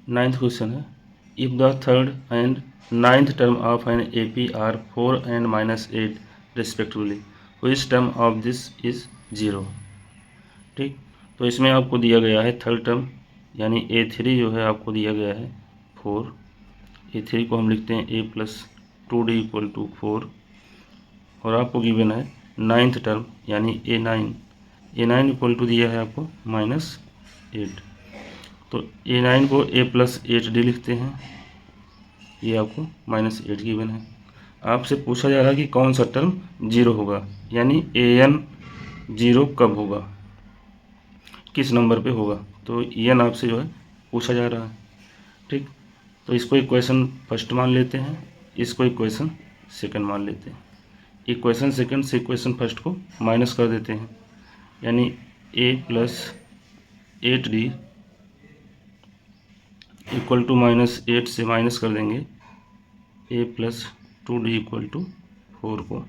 Ninth question है, if the third and ninth term of an A P R 4 and -8 respectively, which term of this is 0। ठीक, तो इसमें आपको दिया गया है थर्ड टर्म यानी A3 जो है आपको दिया गया है 4। A3 को हम लिखते हैं A+2D = 4, और आपको गिवन है नाइन्थ टर्म यानी A9 इक्वल टू दिया है आपको -8। तो A9 को A+8D लिखते हैं, ये आपको -8 गिवन है। आपसे पूछा जा रहा है कि कौन सा टर्म 0 होगा, यानी AN 0 कब होगा, किस नंबर पे होगा, तो EN आपसे जो है पूछा जा रहा है। ठीक, तो इसको इक्वेशन फर्स्ट मान लेते हैं, इसको इक्वेशन सेकंड मान लेते हैं। इक्वेशन सेकंड से इक्वेशन फर्स्ट को माइनस कर देते हैं, यानी A+8D इक्वल टू -8 से माइनस कर देंगे A+2D = 4 को,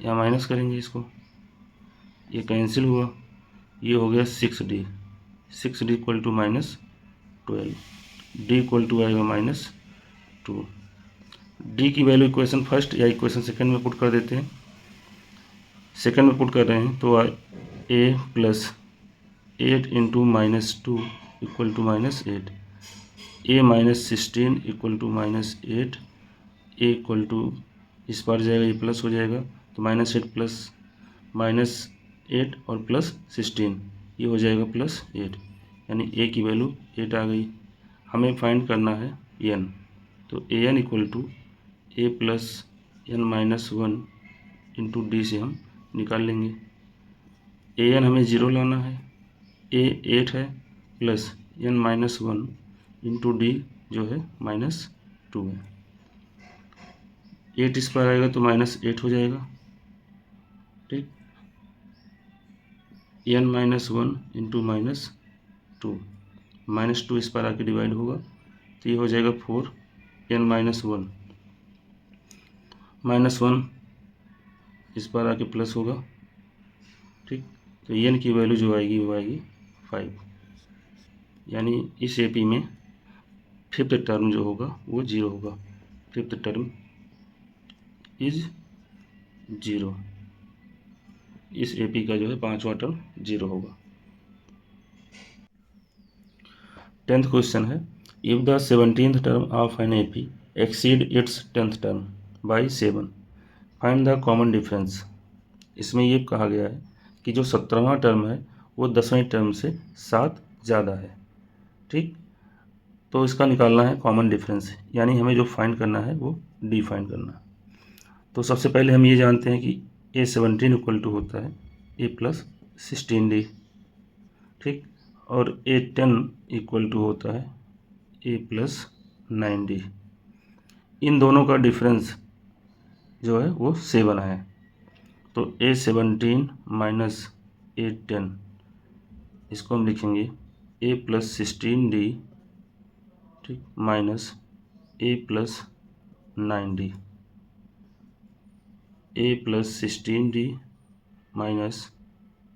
यहाँ माइनस करेंगे इसको, ये कैंसिल हुआ, ये हो गया 6D equal to -12, D equal to आएगा -2। D की वैल्यू इक्वेशन फर्स्ट या इक्वेशन सेकंड में पुट कर देते हैं। सेकंड में पुट कर रहे हैं तो A+8 × -2 equal to -8, A-16 equal to -8, A equal to इस बार जाएगा ये प्लस हो जाएगा, तो -8 प्लस -8 और +16 ये हो जाएगा +8, यानी A की वैल्यू 8 आ गई। हमें फाइंड करना है N, तो AN equal to A+n-1 × D से हम निकाल लेंगे। AN हमें 0 लाना है, A 8 है प्लस n-1 × D जो है -2 है। 8 इस पर आएगा तो -8 हो जाएगा। ठीक, n-1 × -2 इस पर आके डिवाइड होगा तो ये हो जाएगा 4, n-1 -1 इस पर आके प्लस होगा। ठीक, तो n की वैल्यू जो आएगी वो आएगी 5, यानी इस AP में फिफ्थ टर्म जो होगा वो 0 होगा, फिफ्थ टर्म इज 0, इस AP का जो है पांचवा टर्म 0 होगा। 10th क्वेश्चन है, if the 17th term of an AP exceed its 10th term by 7, find the common difference. इसमें ये कहा गया है कि जो 17वां टर्म है वो 10वें टर्म से 7 ज़्यादा है। ठीक, तो इसका निकालना है कॉमन डिफरेंस, यानी हमें जो फाइंड करना है वो D फाइंड करना है। तो सबसे पहले हम ये जानते हैं कि A17 इक्वल टू होता है A+16D। ठीक, और A10 इक्वल टू होता है A+9D। इन दोनों का डिफरेंस जो है वो 7 है, तो A17 माइनस A10 इसको हम लिखेंगे A+16D, ठीक, minus A+9D, A+16D minus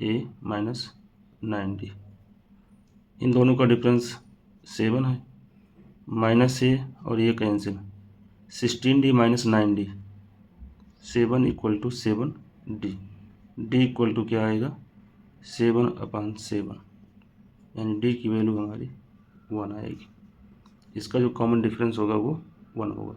A-9D। इन दोनों का डिफरेंस 7 है, माइनस A और ये cancel, 16D minus 9D, 7 equal to 7D, D equal to क्या आएगा 7/7, यानी D की वैल्यू हमारी 1 आएगी। इसका जो कॉमन डिफरेंस होगा वो 1 होगा।